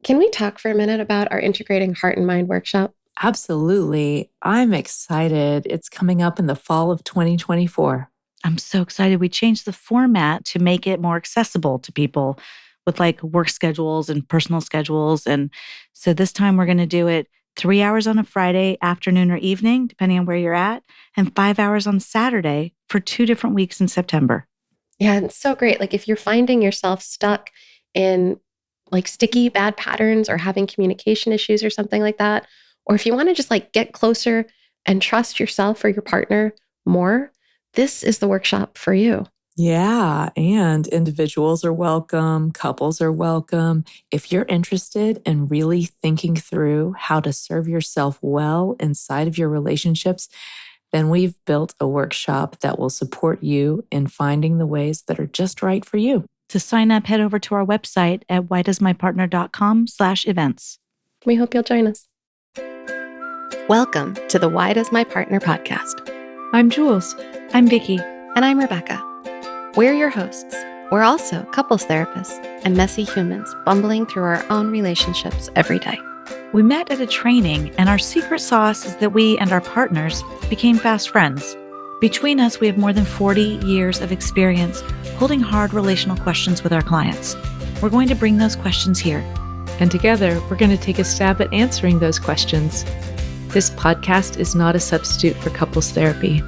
Can we talk for a minute about our Integrating Heart and Mind workshop? Absolutely. I'm excited. It's coming up in the fall of 2024. I'm so excited. We changed the format to make it more accessible to people with like work schedules and personal schedules. And so this time we're going to do it 3 hours on a Friday afternoon or evening, depending on where you're at, and 5 hours on Saturday for 2 different weeks in September. Yeah, it's so great. Like if you're finding yourself stuck in like sticky bad patterns or having communication issues or something like that, or if you want to just like get closer and trust yourself or your partner more, this is the workshop for you. Yeah, and individuals are welcome, couples are welcome. If you're interested in really thinking through how to serve yourself well inside of your relationships, then we've built a workshop that will support you in finding the ways that are just right for you. To sign up, head over to our website at whydoesmypartner.com/events. We hope you'll join us. Welcome to the Why Does My Partner podcast. I'm Jules. I'm Vicky. And I'm Rebecca. We're your hosts. We're also couples therapists and messy humans bumbling through our own relationships every day. We met at a training, and our secret sauce is that we and our partners became fast friends. Between us, we have more than 40 years of experience holding hard relational questions with our clients. We're going to bring those questions here. And together, we're going to take a stab at answering those questions. This podcast is not a substitute for couples therapy.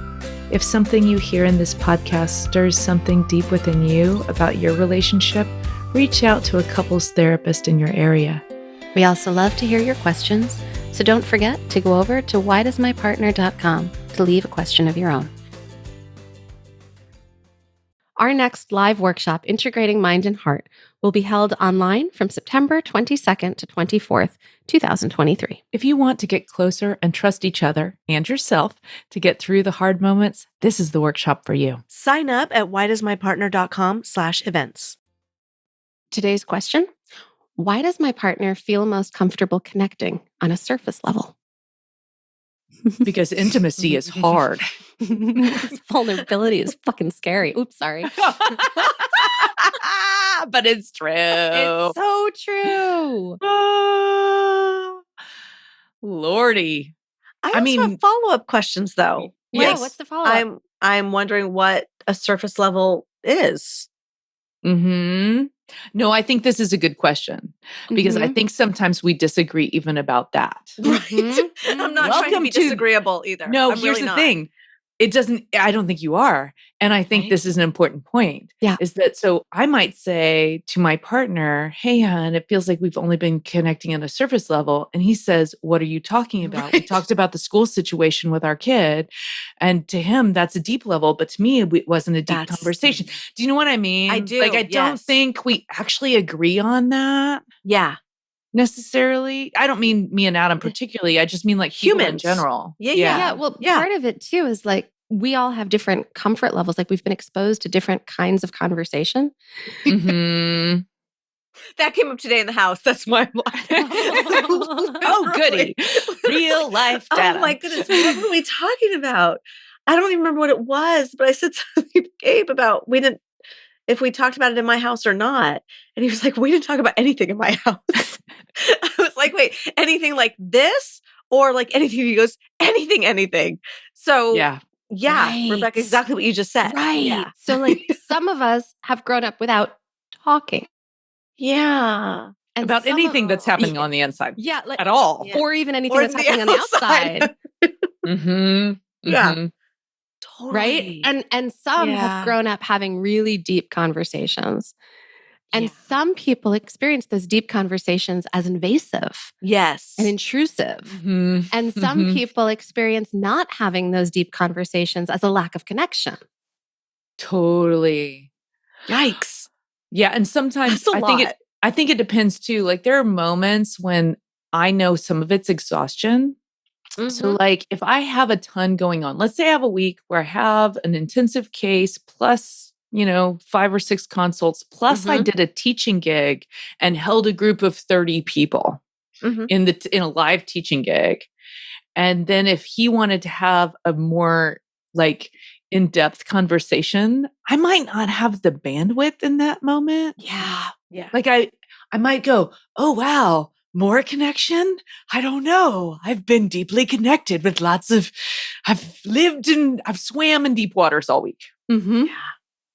If something you hear in this podcast stirs something deep within you about your relationship, reach out to a couples therapist in your area. We also love to hear your questions, so don't forget to go over to whydoesmypartner.com to leave a question of your own. Our next live workshop, Integrating Mind and Heart, will be held online from September 22nd to 24th, 2023. If you want to get closer and trust each other and yourself to get through the hard moments, this is the workshop for you. Sign up at whydoesmypartner.com/events. Today's question: why does my partner feel most comfortable connecting on a surface level? Because intimacy is hard. Vulnerability is fucking scary. Oops, sorry. But it's true. It's so true. Lordy. I also have follow-up questions though. Yeah, Yes. what's the follow-up? I'm wondering what a surface level is. No, I think this is a good question because I think sometimes we disagree even about that. Right. I'm not trying to be disagreeable either. No, I'm here's really the not. thing. I don't think you are. And I think this is an important point. Yeah. Is that so I might say to my partner, hey, hon, it feels like we've only been connecting on a surface level. And he says, what are you talking about? We talked about the school situation with our kid. And to him, that's a deep level. But to me, it wasn't a deep conversation. Do you know what I mean? I do. Like, I don't think we actually agree on that. Yeah. Necessarily. I don't mean me and Adam particularly. I just mean like people in Humans. general. Yeah. Well, part of it too is like we all have different comfort levels. Like we've been exposed to different kinds of conversation. Mm-hmm. That came up today in the house. That's why I'm laughing. Oh, goody. Real life data. Oh my goodness. What were we talking about? I don't even remember what it was, but I said something to Gabe about if we talked about it in my house or not. And he was like, we didn't talk about anything in my house. I was like, wait, anything like this or like anything? He goes, anything. So Yeah. Right. Rebecca, exactly what you just said. Right. Yeah. So like some of us have grown up without talking. Yeah. And About some anything of- that's happening on the inside. Yeah. Like, At all. Yeah. or even anything Or that's the happening on the outside. Mm-hmm. Yeah. Mm-hmm. Totally. Right. And some have grown up having really deep conversations. And some people experience those deep conversations as invasive. Yes. And intrusive. Mm-hmm. And some people experience not having those deep conversations as a lack of connection. Totally. Yikes. Yeah. And sometimes That's a lot. I think it depends too. Like there are moments when I know some of it's exhaustion. So like if I have a ton going on, let's say I have a week where I have an intensive case plus, 5 or 6 consults, plus I did a teaching gig and held a group of 30 people in a live teaching gig. And then if he wanted to have a more like in-depth conversation, I might not have the bandwidth in that moment. Yeah. Yeah. Like I might go, oh, wow, more connection? I don't know. I've been deeply connected with I've swam in deep waters all week. Mm-hmm.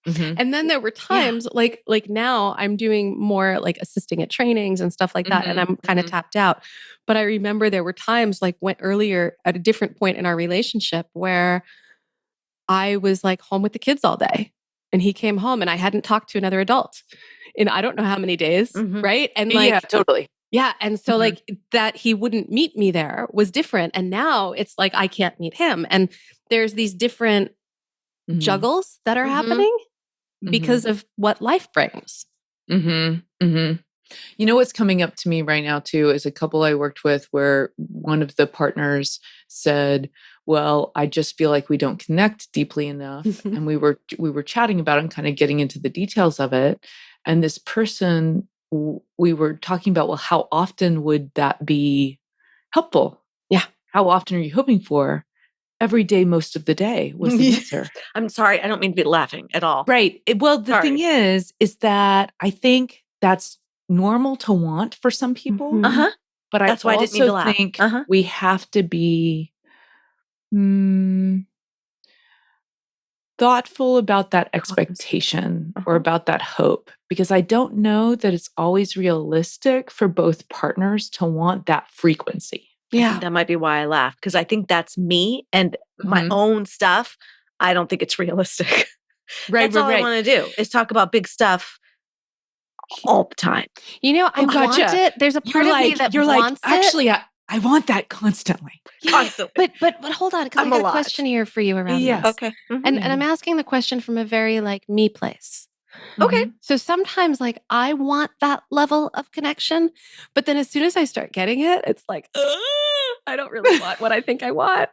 Mm-hmm. And then there were times like now I'm doing more like assisting at trainings and stuff like that. And I'm kind of tapped out. But I remember there were times like went earlier at a different point in our relationship where I was like home with the kids all day and he came home and I hadn't talked to another adult in I don't know how many days. Right. And like, yeah, totally. Yeah. And so like that he wouldn't meet me there was different. And now it's like I can't meet him. And there's these different juggles that are happening because of what life brings. You know what's coming up to me right now too is a couple I worked with where one of the partners said, well, I just feel like we don't connect deeply enough. And we were chatting about it and kind of getting into the details of it. And this person, we were talking about, well, how often would that be helpful? Yeah. How often are you hoping for? Every day, most of the day was the answer. I'm sorry. I don't mean to be laughing at all. Right. Well, the thing is that I think that's normal to want for some people. But That's I why I didn't mean to also laugh. think we have to be thoughtful about that expectation or about that hope, because I don't know that it's always realistic for both partners to want that frequency. I think that might be why I laugh, because I think that's me and my own stuff. I don't think it's realistic. That's all I want to do is talk about big stuff all the time. You know, I want it. There's a part of me that wants it. Actually, I want that constantly. Constantly. But hold on, because I got a question here for you around this. Okay. And I'm asking the question from a very like me place. Okay. So sometimes like I want that level of connection, but then as soon as I start getting it, it's like, I don't really want what I think I want.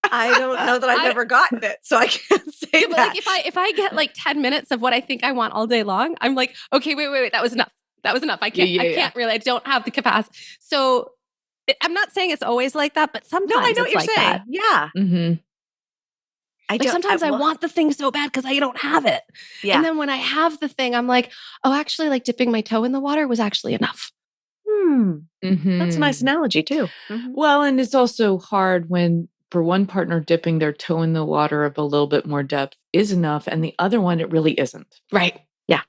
I don't know that I've ever gotten it, so I can't say But that. like if I get like 10 minutes of what I think I want all day long, I'm like, okay, wait, that was enough. That was enough. I can't really, I don't have the capacity. So I'm not saying it's always like that, but sometimes No, I know it's what you're like saying. that. Yeah. Sometimes I want the thing so bad because I don't have it. Yeah. And then when I have the thing, I'm like, oh, actually, like dipping my toe in the water was actually enough. That's a nice analogy too. Well, and it's also hard when for one partner dipping their toe in the water of a little bit more depth is enough, and the other one it really isn't. Right. Yeah.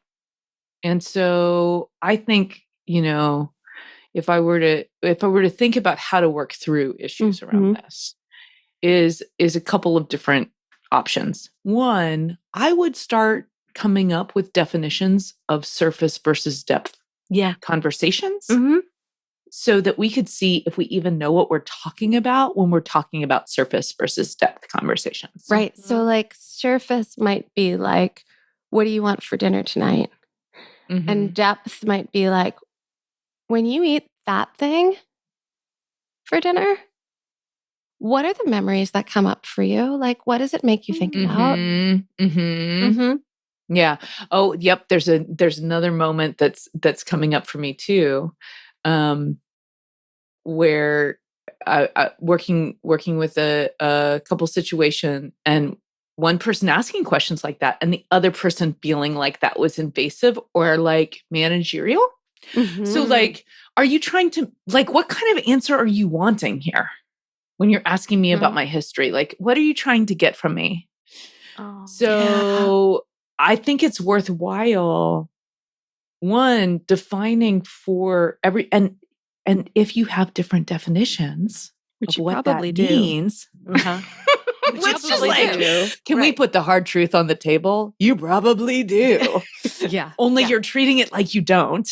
And so I think, if I were to think about how to work through issues around this is a couple of different options. One, I would start coming up with definitions of surface versus depth conversations so that we could see if we even know what we're talking about when we're talking about surface versus depth conversations. Right. So like surface might be like, what do you want for dinner tonight? And depth might be like, when you eat that thing for dinner, what are the memories that come up for you? Like, what does it make you think about? Yeah. Oh, yep. There's another moment that's coming up for me too, where working with a couple situation and one person asking questions like that and the other person feeling like that was invasive or like managerial. So like, are you trying to like, what kind of answer are you wanting here when you're asking me about my history? Like, what are you trying to get from me? I think it's worthwhile, one, defining for every, and if you have different definitions Which of you what probably that do. means, Let's just like, can we put the hard truth on the table? You probably do. Yeah. Only you're treating it like you don't.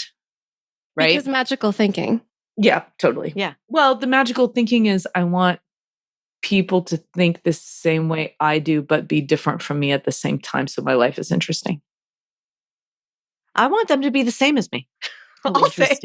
Right? Because magical thinking. Yeah, totally. Yeah. Well, the magical thinking is I want people to think the same way I do, but be different from me at the same time. So my life is interesting. I want them to be the same as me. I'll say.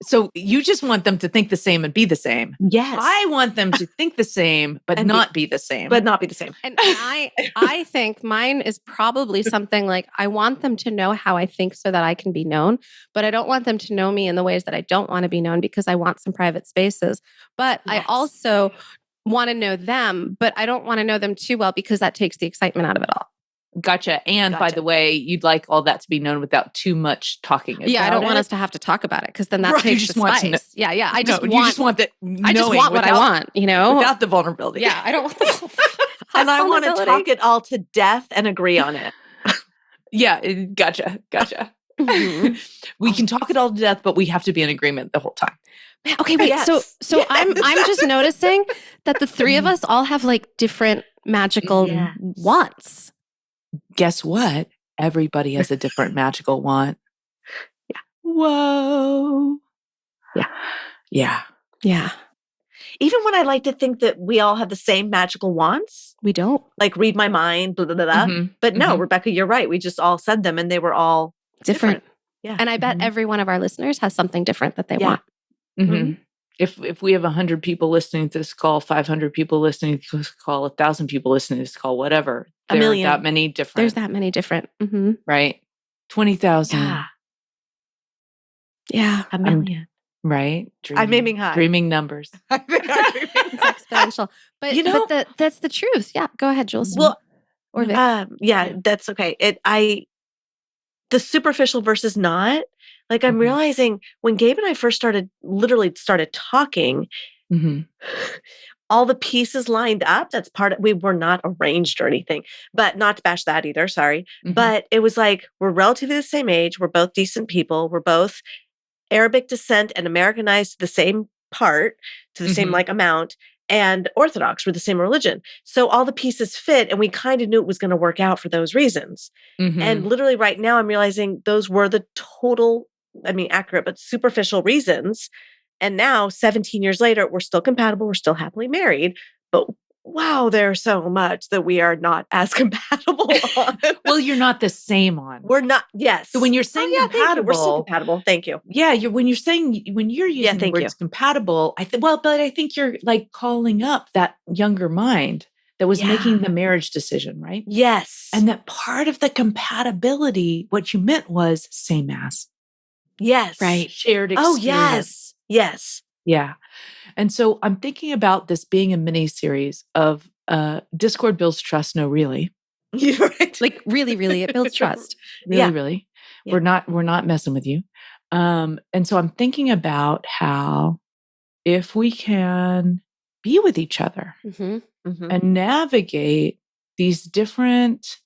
So you just want them to think the same and be the same. Yes. I want them to think the same, but not be the same. But not be the same. And I think mine is probably something like I want them to know how I think so that I can be known, but I don't want them to know me in the ways that I don't want to be known because I want some private spaces. But I also want to know them, but I don't want to know them too well because that takes the excitement out of it all. Gotcha. And by the way, you'd like all that to be known without too much talking about it. Yeah, I don't want us to have to talk about it because then that takes the spice. Yeah. I just want that knowing. I just want what I want, without the vulnerability. Yeah, I don't want the and I want to talk it all to death and agree on it. Yeah, gotcha. Mm-hmm. We can talk it all to death, but we have to be in agreement the whole time. Okay, wait. Yes. So I'm just noticing that the three of us all have like different magical wants. Guess what? Everybody has a different magical want. Yeah. Whoa. Yeah. Yeah. Even when I like to think that we all have the same magical wants. We don't. Like read my mind, blah, blah, blah. Mm-hmm. But no, Rebecca, you're right. We just all said them and they were all different. Yeah. And I bet every one of our listeners has something different that they want. Mm-hmm. If we have 100 people listening to this call, 500 people listening to this call, 1,000 people listening to this call, whatever, a million. That many different. There's that many different. Mm-hmm. Right. 20,000. Yeah. A million. Right. I'm aiming high. Dreaming numbers. It's exponential. But but that's the truth. Yeah. Go ahead, Jules. Well, or Vic. That's okay. The superficial versus not. Like I'm realizing when Gabe and I first started talking, all the pieces lined up. That's we were not arranged or anything, but not to bash that either. Sorry. But it was like, we're relatively the same age. We're both decent people. We're both Arabic descent and Americanized to the same part, to the same like amount, and Orthodox were the same religion. So all the pieces fit and we kind of knew it was going to work out for those reasons. And literally right now I'm realizing those were the accurate, but superficial reasons. And now 17 years later, we're still compatible. We're still happily married, but wow, there's so much that we are not as compatible on. Well, you're not the same on. We're not. Yes. So when you're saying compatible, we're still compatible. Thank you. Yeah. When you're using the words compatible, but I think you're like calling up that younger mind that was making the marriage decision, right? Yes. And that part of the compatibility, what you meant was same as. Yes. Right. Shared experience. Oh, yes. Yes. Yeah. And so I'm thinking about this being a mini series of Discord builds trust. No, really. You're right. Like really, really, it builds trust. Really. Yeah. We're not messing with you. And so I'm thinking about how if we can be with each other and navigate these differences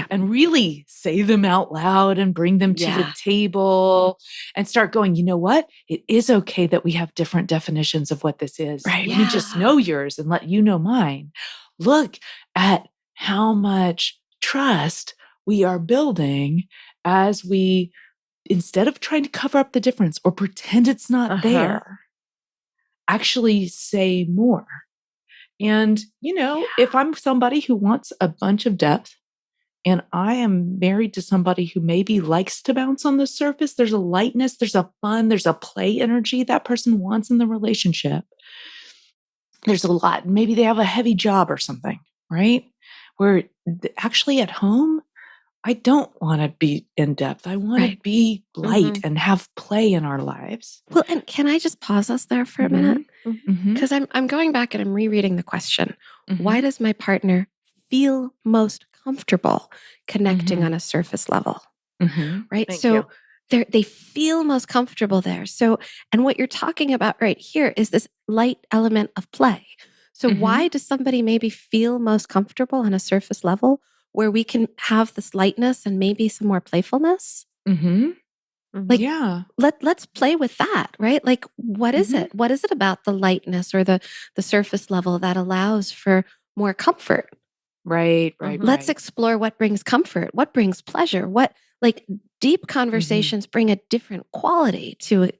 and really say them out loud and bring them to the table and start going, you know what? It is okay that we have different definitions of what this is. Right. Let me just know yours and let you know mine. Look at how much trust we are building as we, instead of trying to cover up the difference or pretend it's not there, actually say more. And, if I'm somebody who wants a bunch of depth and I am married to somebody who maybe likes to bounce on the surface, there's a lightness, there's a fun, there's a play energy that person wants in the relationship. There's a lot. Maybe they have a heavy job or something, right? Where actually at home, I don't want to be in depth. I want to be light and have play in our lives. Well, and can I just pause us there for a minute? Because I'm going back and I'm rereading the question. Why does my partner feel most comfortable connecting on a surface level? Right? Thank so you. They feel most comfortable there. So, and what you're talking about right here is this light element of play. So why does somebody maybe feel most comfortable on a surface level where we can have this lightness and maybe some more playfulness? Like, let's play with that, right? Like, what is it? What is it about the lightness or the surface level that allows for more comfort? Right. Let's explore what brings comfort, what brings pleasure, what like deep conversations bring a different quality to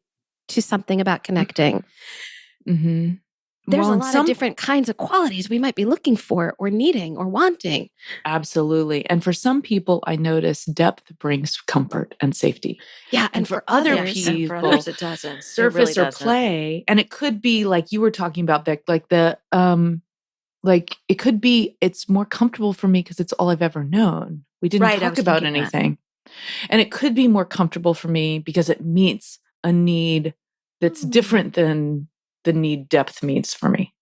something about connecting. There's a lot of different kinds of qualities we might be looking for or needing or wanting. Absolutely. And for some people, I notice depth brings comfort and safety. Yeah. And for other people, it doesn't. Surface or play. And it could be like you were talking about, Beck, like it could be, it's more comfortable for me because it's all I've ever known. We didn't talk about anything. And it could be more comfortable for me because it meets a need that's different than the need depth meets for me.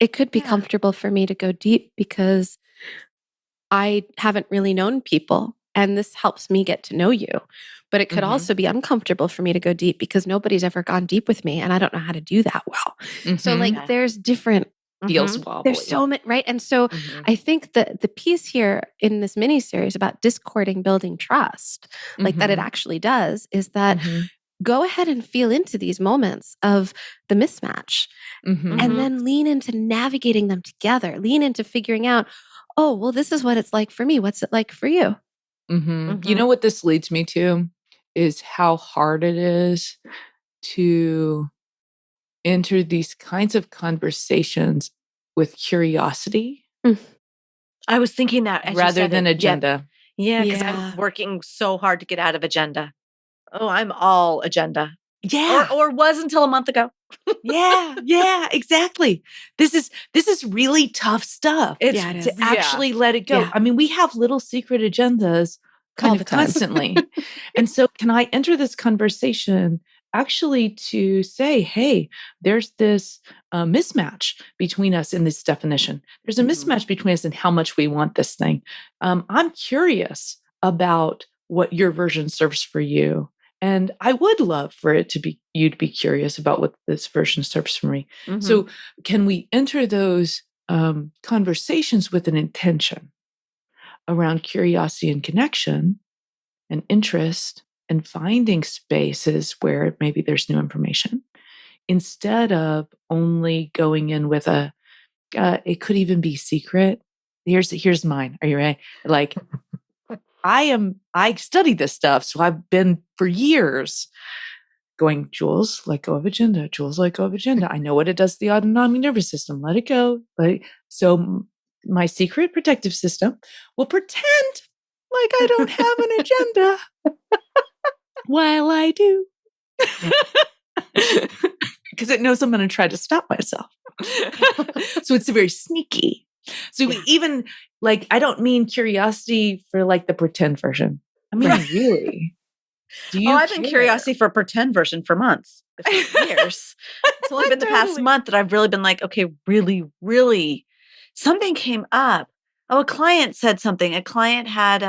It could be comfortable for me to go deep because I haven't really known people, and this helps me get to know you. But it could Mhm. also be uncomfortable for me to go deep because nobody's ever gone deep with me, and I don't know how to do that well. So, Mhm. like, there's different, Feels Mhm. wobbly. there's so many, right? And so Mhm. I think that the piece here in this mini series about discording building trust, like that it Mhm. actually does, is that Mhm. go ahead and feel into these moments of the mismatch Mhm. and Mhm. then lean into navigating them together. Lean into figuring out, oh, well, this is what it's like for me. What's it like for you? Mhm. You Mhm. know what this leads me to is how hard it is to enter these kinds of conversations with curiosity Mm, I was thinking that as you rather said than it. Yep. agenda. Yeah, because I'm yeah. working so hard to get out of agenda. Oh, I'm all agenda. Yeah. Or was until a month ago. Yeah, exactly. This is really tough stuff It's Yeah, it to is. yeah. actually let it go. Yeah. I mean, we have little secret agendas kind All of the time. constantly. And so can I enter this conversation actually to say, hey, there's this mismatch between us in this definition. There's a Mhm. mismatch between us and how much we want this thing. I'm curious about what your version serves for you. And I would love for it to be you to be curious about what this version serves for me. Mhm. So, can we enter those conversations with an intention around curiosity and connection and interest and finding spaces where maybe there's new information instead of only going in with a, it could even be secret. Here's mine. Are you ready? Like, I studied this stuff. So I've been for years going, Jules, let go of agenda. Jules, let go of agenda. I know what it does to the autonomic nervous system. Let it go. My secret protective system will pretend like I don't have an agenda while I do. Because it knows I'm going to try to stop myself. So it's very sneaky. So Yeah. even like, I don't mean curiosity for like the pretend version. I mean, Right. really, do Oh, you I've been care? curiosity for pretend version for months, if not years. It's only been the past Totally. month that I've really been like, okay, really, really, something came up. Oh, a client said something. A client had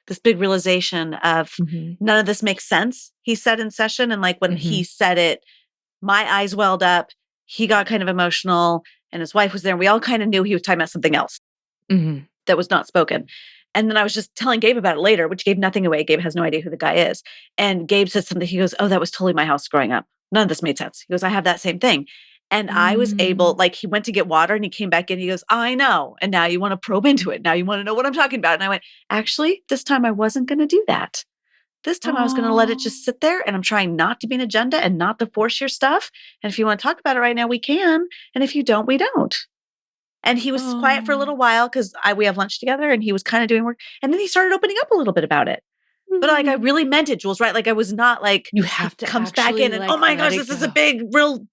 this big realization of Mhm. none of this makes sense. He said in session, and like when he Mhm. said it, my eyes welled up. He got kind of emotional, and his wife was there. And we all kind of knew he was talking about something else Mhm. that was not spoken. And then I was just telling Gabe about it later, which gave nothing away. Gabe has no idea who the guy is. And Gabe said something. He goes, oh, that was totally my house growing up. None of this made sense. He goes, I have that same thing. And I was able, Mm. like, he went to get water and he came back in. He goes, I know. And now you want to probe into it. Now you want to know what I'm talking about. And I went, actually, this time I wasn't going to do that. This time I was going to let it just sit there. And I'm trying not to be an agenda and not to force your stuff. And if you want to talk about it right now, we can. And if you don't, we don't. And he was quiet for a Oh. little while because we have lunch together and he was kind of doing work. And then he started opening up a little bit about it. But like I Mm. really meant it, Jules, right? Like I was not like You he have to comes back actually in and oh like my let gosh, it this is a go.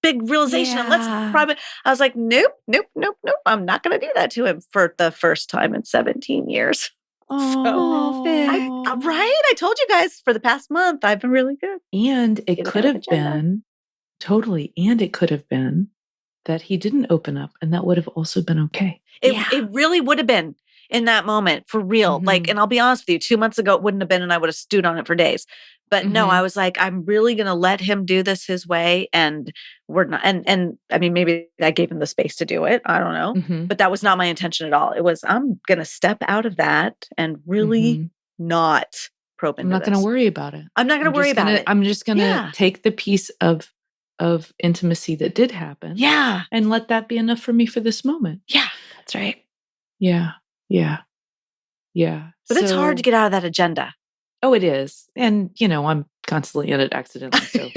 big realization. And let's Yeah. probably I was like, nope, nope, nope, nope. I'm not gonna do that to him for the first time in 17 years. So Oh, Vic. right. I told you guys for the past month, I've been really good. And it Get it could out of have agenda. been totally, and it could have been that he didn't open up, and that would have also been okay. Yeah. It really would have been in that moment for real. Like, Mhm. and I'll be honest with you, 2 months ago it wouldn't have been, and I would have stewed on it for days. But no, I Mhm. was like, I'm really gonna let him do this his way, and we're not. And I mean, maybe I gave him the space to do it. I don't know, Mhm. but that was not my intention at all. It was I'm gonna step out of that and really Mhm. not probe I'm into not going to this. worry about it. I'm not gonna worry about it. I'm just going to Yeah, take the piece of intimacy that did happen yeah, and let that be enough for me for this moment. yeah. That's right. Yeah. Yeah. Yeah. But it's hard to So, get out of that agenda. oh, it is. And, I'm constantly in it accidentally. So,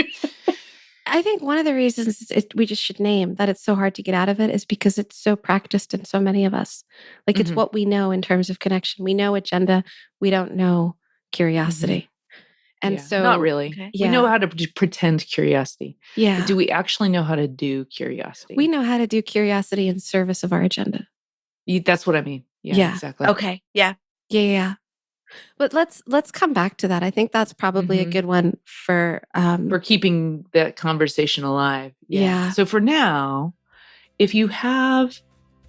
I think one of the reasons we just should name that it's so hard to get out of it is because it's so practiced in so many of us. Like it's mhm, what we know in terms of connection. We know agenda. We don't know mhm. curiosity. And Yeah, not so, really. Okay. We know yeah, how to pretend curiosity, but yeah, do we actually know how to do we curiosity? know how to do curiosity in service of our agenda. That's what I mean. Yeah, Yeah, exactly. Okay. Yeah. yeah, yeah. But let's come back to that. I think that's probably a Mhm. good one for For keeping that conversation alive. Yeah. yeah. So for now, if you have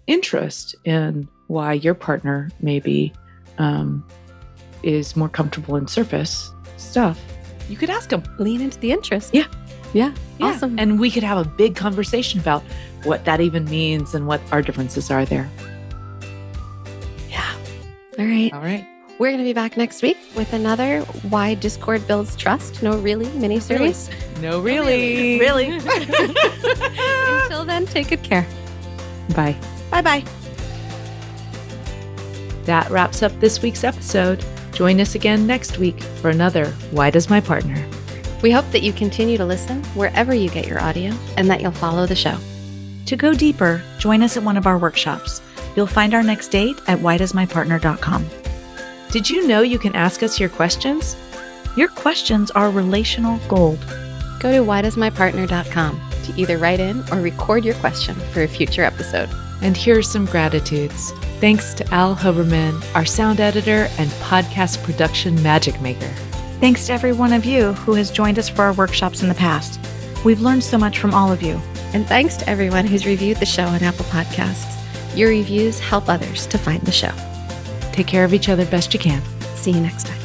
interest in why your partner maybe is more comfortable in surface stuff, you could ask them. Lean into the interest. Yeah. Yeah. Yeah. Awesome. And we could have a big conversation about what that even means and what our differences are there. Yeah. All right. All right. We're going to be back next week with another Why Discord Builds Trust. No, really mini-series. No, really. Really? Until then, take good care. Bye. Bye-bye. That wraps up this week's episode. Join us again next week for another Why Does My Partner? We hope that you continue to listen wherever you get your audio and that you'll follow the show. To go deeper, join us at one of our workshops. You'll find our next date at whydoesmypartner.com. Did you know you can ask us your questions? Your questions are relational gold. Go to whydoesmypartner.com to either write in or record your question for a future episode. And here's some gratitudes. Thanks to Al Huberman, our sound editor and podcast production magic maker. Thanks to every one of you who has joined us for our workshops in the past. We've learned so much from all of you. And thanks to everyone who's reviewed the show on Apple Podcasts. Your reviews help others to find the show. Take care of each other best you can. See you next time.